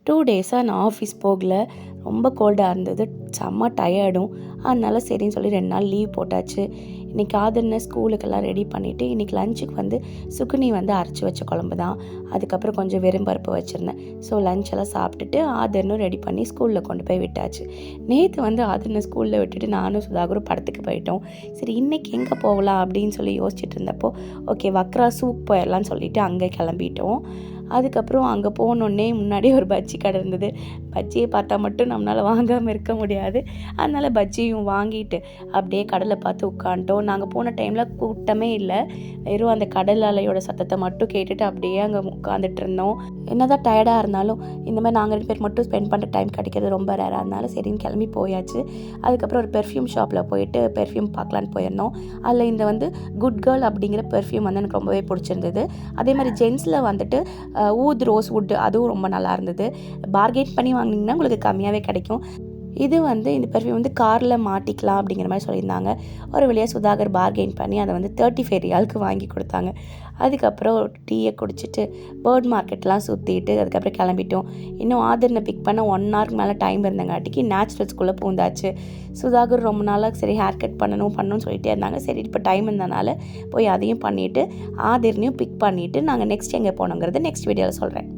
2 டேஸாக நான் ஆஃபீஸ் போகல. ரொம்ப கோல்டாக இருந்தது, செம்ம டயர்டும். அதனால சரின்னு சொல்லி 2 நாள் லீவ் போட்டாச்சு. இன்றைக்கி ஆதிர்னை ஸ்கூலுக்கெல்லாம் ரெடி பண்ணிவிட்டு இன்றைக்கி லஞ்சுக்கு வந்து சுக்குனி வந்து அரைச்சி வச்ச குழம்பு தான். அதுக்கப்புறம் கொஞ்சம் வெறும் பருப்பு வச்சுருந்தேன். ஸோ லஞ்செல்லாம் சாப்பிட்டுட்டு ஆதிர்னும் ரெடி பண்ணி ஸ்கூலில் கொண்டு போய் விட்டாச்சு. நேற்று வந்து ஆதிர்னை ஸ்கூலில் விட்டுட்டு நானும் சுதாகரும் படத்துக்கு போயிட்டோம். சரி இன்றைக்கி எங்கே போகலாம் அப்படின்னு சொல்லி யோசிச்சுட்டு இருந்தப்போ ஓகே வக்ரா சூப் போயிடலான்னு சொல்லிவிட்டு அங்கே கிளம்பிட்டோம். அதுக்கப்புறம் அங்கே போனோடனே முன்னாடி ஒரு பஜ்ஜி கடை இருந்தது. பஜ்ஜியை பார்த்தா மட்டும் நம்மளால் வாங்காமல் இருக்க முடியாது. அதனால் பஜ்ஜியும் வாங்கிட்டு அப்படியே கடலை பார்த்து உட்காந்துட்டோம். நாங்கள் போன டைமில் கூட்டமே இல்லை, வெறும் அந்த கடல் அலையோட சத்தத்தை மட்டும் கேட்டுட்டு அப்படியே அங்கே உட்காந்துட்டு இருந்தோம். என்னதான் டயர்டாக இருந்தாலும் இந்த மாதிரி நாங்கள் 2 பேர் மட்டும் ஸ்பெண்ட் பண்ணுற டைம் கிடைக்கிறது ரொம்ப ரேராக இருந்தாலும் சரின்னு கிளம்பி போயாச்சு. அதுக்கப்புறம் ஒரு பெர்ஃப்யூம் ஷாப்பில் போயிட்டு பெர்ஃப்யூம் பார்க்கலான்னு போயிருந்தோம். அதில் இந்த வந்து குட் கேர்ள் அப்படிங்கிற பெர்ஃப்யூம் வந்து எனக்கு ரொம்பவே பிடிச்சிருந்தது. அதே மாதிரி ஜென்ஸில் வந்துட்டு ஊத் ரோஸ் வுட் அதுவும் ரொம்ப நல்லா இருந்தது. பார்கெயின் பண்ணி வாங்கினீங்கன்னா உங்களுக்கு கம்மியாகவே கிடைக்கும். இது வந்து இந்த பெர்ஃப்யூம் வந்து காரில் மாட்டிக்கலாம் அப்படிங்கிற மாதிரி சொல்லியிருந்தாங்க. ஒரு வழியாக சுதாகர் பார்கெயின் பண்ணி அதை வந்து 35 ரியாலுக்கு வாங்கி கொடுத்தாங்க. அதுக்கப்புறம் டீயை குடிச்சிட்டு பேர்ட் மார்க்கெட்லாம் சுற்றிட்டு அதுக்கப்புறம் கிளம்பிட்டோம். இன்னும் ஆதிர்னை பிக் பண்ண 1 ஹவருக்கு மேலே டைம் இருந்தங்காட்டிக்கு நேச்சுரல்ஸ்குள்ளே பூந்தாச்சு. சுதாகர் ரொம்ப நாளாக சரி ஹேர் கட் பண்ணணும்னு சொல்லிட்டே இருந்தாங்க. சரி இப்போ டைம் இருந்தனால போய் அதையும் பண்ணிவிட்டு ஆதிர்னையும் பிக் பண்ணிவிட்டு நாங்கள் நெக்ஸ்ட் எங்கே போனோங்கிறது நெக்ஸ்ட் வீடியோவில் சொல்கிறேன்.